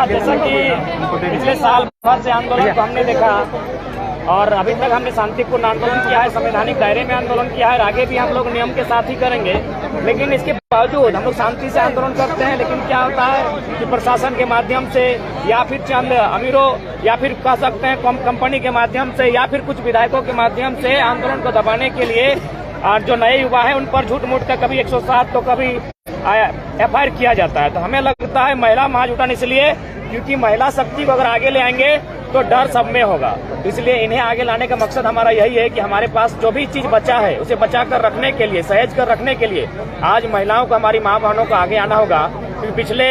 जैसा कि पिछले साल भर से आंदोलन को हमने देखा और अभी तक हमने शांतिपूर्ण आंदोलन किया है, संवैधानिक दायरे में आंदोलन किया है और आगे भी हम लोग नियम के साथ ही करेंगे। लेकिन इसके बावजूद हम लोग शांति से आंदोलन करते हैं, लेकिन क्या होता है कि प्रशासन के माध्यम से या फिर चंद अमीरों या फिर कह सकते हैं कंपनी के माध्यम से या फिर कुछ विधायकों के माध्यम से आंदोलन को दबाने के लिए जो नए युवा है उन पर झूठ मूठ का कभी 107 तो कभी FIR किया जाता है। तो हमें लगता है महिला महाजुटान इसलिए क्योंकि महिला शक्ति को अगर आगे ले आएंगे तो डर सब में होगा। इसलिए इन्हें आगे लाने का मकसद हमारा यही है कि हमारे पास जो भी चीज बचा है उसे बचा कर रखने के लिए, सहेज कर रखने के लिए आज महिलाओं को, हमारी माँ बहनों को आगे आना होगा। क्योंकि पिछले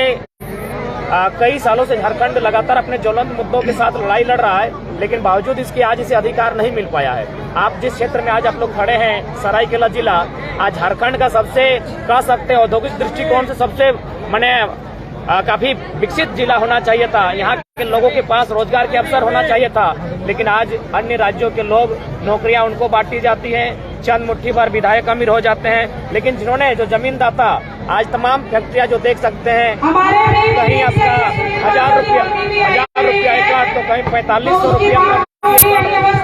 कई सालों से झारखंड लगातार अपने ज्वलंत मुद्दों के साथ लड़ाई लड़ रहा है, लेकिन बावजूद इसके आज इसे अधिकार नहीं मिल पाया है। आप जिस क्षेत्र में आज आप लोग खड़े हैं, सरायकेला जिला आज झारखंड का सबसे कह सकते हैं औद्योगिक दृष्टिकोण से सबसे काफी विकसित जिला होना चाहिए था। यहाँ के लोगों के पास रोजगार के अवसर होना चाहिए था, लेकिन आज अन्य राज्यों के लोग नौकरियां उनको बांटी जाती हैं, चंद मुट्ठी भर विधायक अमीर हो जाते हैं। लेकिन जिन्होंने जो जमीनदाता आज तमाम फैक्ट्रियां जो देख सकते हैं, कहीं आपका 1000 रुपया एकड़ तो कहीं 4500 रुपया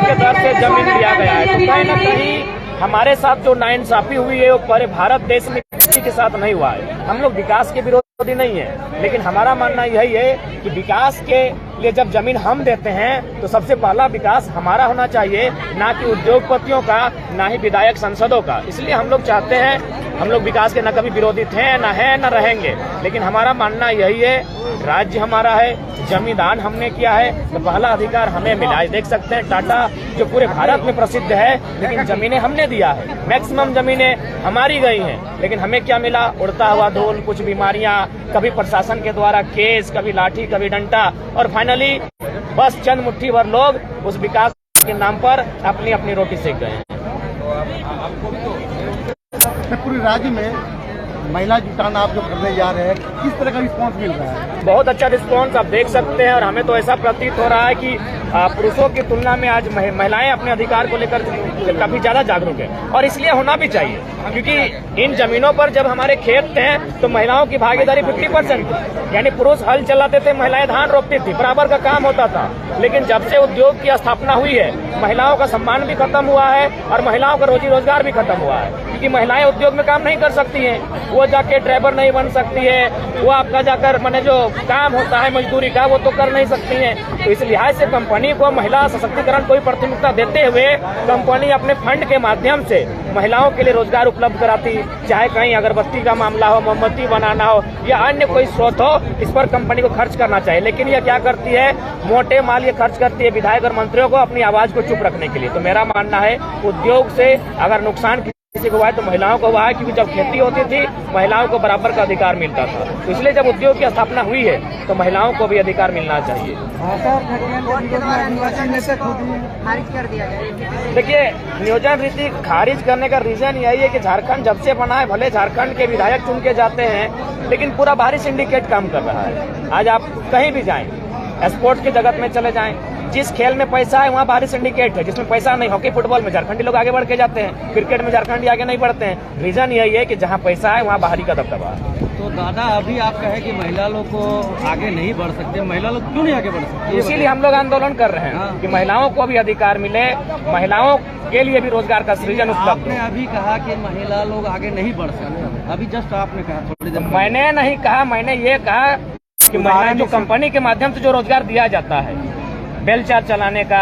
के दर से जमीन दिया गया है। तो कहीं न कहीं हमारे साथ जो नाइंसाफी हुई है वो पूरे भारत देश में किसी के साथ नहीं हुआ है। हम लोग विकास के विरोधी नहीं है, लेकिन हमारा मानना यही है कि विकास के लिए जब जमीन हम देते हैं तो सबसे पहला विकास हमारा होना चाहिए, ना कि उद्योगपतियों का, ना ही विधायक सांसदों का। इसलिए हम लोग चाहते हैं, हम लोग विकास के न कभी विरोधी थे, न है, न रहेंगे, लेकिन हमारा मानना यही है राज्य हमारा है, जमींदान हमने किया है तो पहला अधिकार हमें मिला है। देख सकते हैं टाटा जो पूरे भारत में प्रसिद्ध है, लेकिन जमीनें हमने दिया है, मैक्सिमम जमीनें हमारी गई हैं, लेकिन हमें क्या मिला? उड़ता हुआ धूल, कुछ बीमारियां, कभी प्रशासन के द्वारा केस, कभी लाठी, कभी डंडा और फाइनली बस चंद मुट्ठी भर लोग उस विकास के नाम पर अपनी अपनी रोटी सेक गए हैं। पूरे राज्य में महिला जुटान आप जो करने जा रहे हैं, किस तरह का रिस्पांस मिल रहा है? बहुत अच्छा रिस्पांस आप देख सकते हैं और हमें तो ऐसा प्रतीत हो रहा है कि पुरुषों की तुलना में आज महिलाएं अपने अधिकार को लेकर काफी ज्यादा जागरूक है और इसलिए होना भी चाहिए। क्योंकि इन जमीनों पर जब हमारे खेत थे तो महिलाओं की भागीदारी 50% थी, यानी पुरुष हल चलाते थे, महिलाएं धान रोपती थी, बराबर का काम होता था। लेकिन जब से उद्योग की स्थापना हुई है, महिलाओं का सम्मान भी खत्म हुआ है और महिलाओं का रोजी रोजगार भी खत्म हुआ है। क्योंकि महिलाएं उद्योग में काम नहीं कर सकती हैं, वो जाके ड्राइवर नहीं बन सकती है, वो आपका जाकर मैंने जो काम होता है मजदूरी का वो तो कर नहीं सकती हैं। तो इस लिहाज से कंपनी को महिला सशक्तिकरण को प्राथमिकता देते हुए कंपनी अपने फंड के माध्यम से महिलाओं के लिए रोजगार उपलब्ध कराती, चाहे कहीं अगरबत्ती का मामला हो, मोमबत्ती बनाना हो या अन्य कोई स्रोत हो, इस पर कंपनी को खर्च करना चाहिए। लेकिन ये क्या करती है? मोटे माल ये खर्च करती है विधायक और मंत्रियों को अपनी आवाज को चुप रखने के लिए। तो मेरा मानना है उद्योग से अगर नुकसान किसी को हुआ है तो महिलाओं को हुआ है, क्योंकि जब खेती होती थी महिलाओं को बराबर का अधिकार मिलता था। तो इसलिए जब उद्योग की स्थापना हुई है तो महिलाओं को भी अधिकार मिलना चाहिए। देखिए, नियोजन रीति खारिज करने का रीजन यही है कि झारखंड जब से बना है, भले झारखंड के विधायक चुन के जाते हैं, लेकिन पूरा बाहरी सिंडिकेट काम कर रहा है। आज आप कहीं भी जाएं, स्पोर्ट्स के जगत में चले जाएं, जिस खेल में पैसा है वहाँ बाहरी सिंडिकेट है, जिसमें पैसा नहीं, हॉकी फुटबॉल में झारखंडी लोग आगे बढ़ के जाते हैं, क्रिकेट में झारखंडी आगे नहीं बढ़ते हैं। रीजन यही है कि जहाँ पैसा है वहाँ बाहरी का दबदबा है। तो दादा, अभी आप कहे कि महिला लोग को आगे नहीं बढ़ सकते, महिला लोग क्यों नहीं आगे बढ़ सकते? इसीलिए हम लोग आंदोलन कर रहे हैं कि महिलाओं को भी अधिकार मिले, महिलाओं के लिए भी रोजगार का सृजन उपलब्ध। आपने अभी कहा कि महिला लोग आगे नहीं बढ़ सकते, अभी जस्ट आपने कहा, थोड़ी देर मैंने नहीं कहा, मैंने ये कहा कि महिलाएं जो कंपनी के माध्यम से जो रोजगार दिया जाता है, बेलचा चलाने का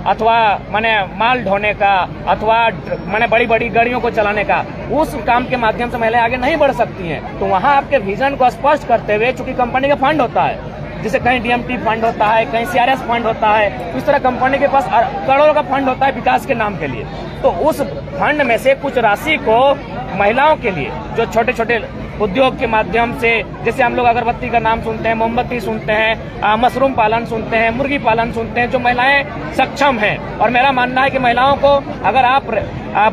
अथवा माने माल ढोने का अथवा माने बड़ी बड़ी गाड़ियों को चलाने का, उस काम के माध्यम से महिलाएं आगे नहीं बढ़ सकती हैं। तो वहाँ आपके विजन को स्पष्ट करते हुए, चूंकि कंपनी का फंड होता है, जैसे कहीं DMT फंड होता है, कहीं CRS फंड होता है, इस तरह कंपनी के पास करोड़ों का फंड होता है विकास के नाम के लिए। तो उस फंड में से कुछ राशि को महिलाओं के लिए, जो छोटे छोटे उद्योग के माध्यम से, जैसे हम लोग अगरबत्ती का नाम सुनते हैं, मोमबत्ती सुनते हैं, मशरूम पालन सुनते हैं, मुर्गी पालन सुनते हैं, जो महिलाएं सक्षम हैं। और मेरा मानना है कि महिलाओं को अगर आप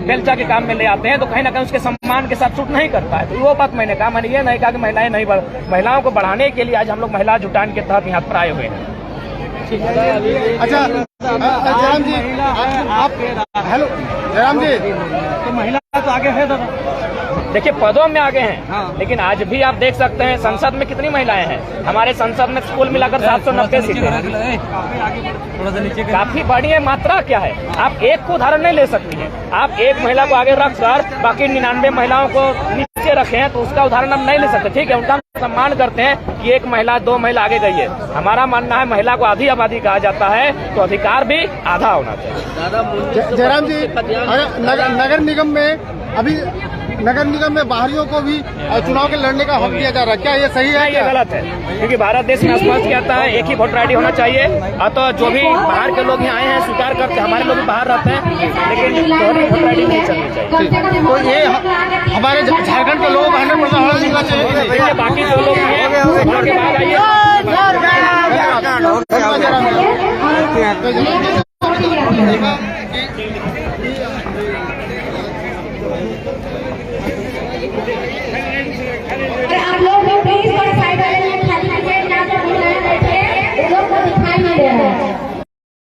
बेलचा के काम में ले आते हैं तो कहीं ना कहीं उसके सम्मान के साथ सूट नहीं करता है। तो वो बात मैंने कहा, मैंने ये नहीं कहा कि महिलाएं नहीं बढ़, महिलाओं को बढ़ाने के लिए आज हम लोग महिला जुटान के तहत यहाँ पर आए हुए हैं। अच्छा जयराम जी, आप हेलो जयराम जी, तो महिला तो आगे है दादा। देखिए पदों में आगे हैं, हाँ। लेकिन आज भी आप देख सकते हैं संसद में कितनी महिलाएं हैं। हमारे संसद में कुल मिलाकर 790 सीटें हैं। थोड़ा सा नीचे काफी बड़ी है। मात्रा क्या है, आप एक को उदाहरण नहीं ले सकती हैं। आप एक महिला को आगे रखकर बाकी 99 महिलाओं को नीचे रखे हैं तो उसका उदाहरण हम नहीं ले सकते। ठीक है, उनका सम्मान करते हैं कि एक महिला 2 महिला आगे गई है। हमारा मानना है महिला को आधी आबादी कहा जाता है तो अधिकार भी आधा होना चाहिए। जयराम जी, अगर नगर निगम में अभी नगर निगम में बाहरियों को भी चुनाव के लड़ने का हक दिया जा रहा है, क्या ये सही है? ये गलत है, क्योंकि भारत देश में स्पष्ट कहता है एक ही वोटर आईडी होना चाहिए। और तो जो भी बाहर के लोग यहाँ आए हैं स्वीकार करते, हमारे लोग भी बाहर रहते हैं, लेकिन दोनों वोटर आईडी नहीं चलनी चाहिए। तो ये हमारे झारखंड के लोग 100% हक मिलना चाहिए। देखिए बाकी जो लोग हैं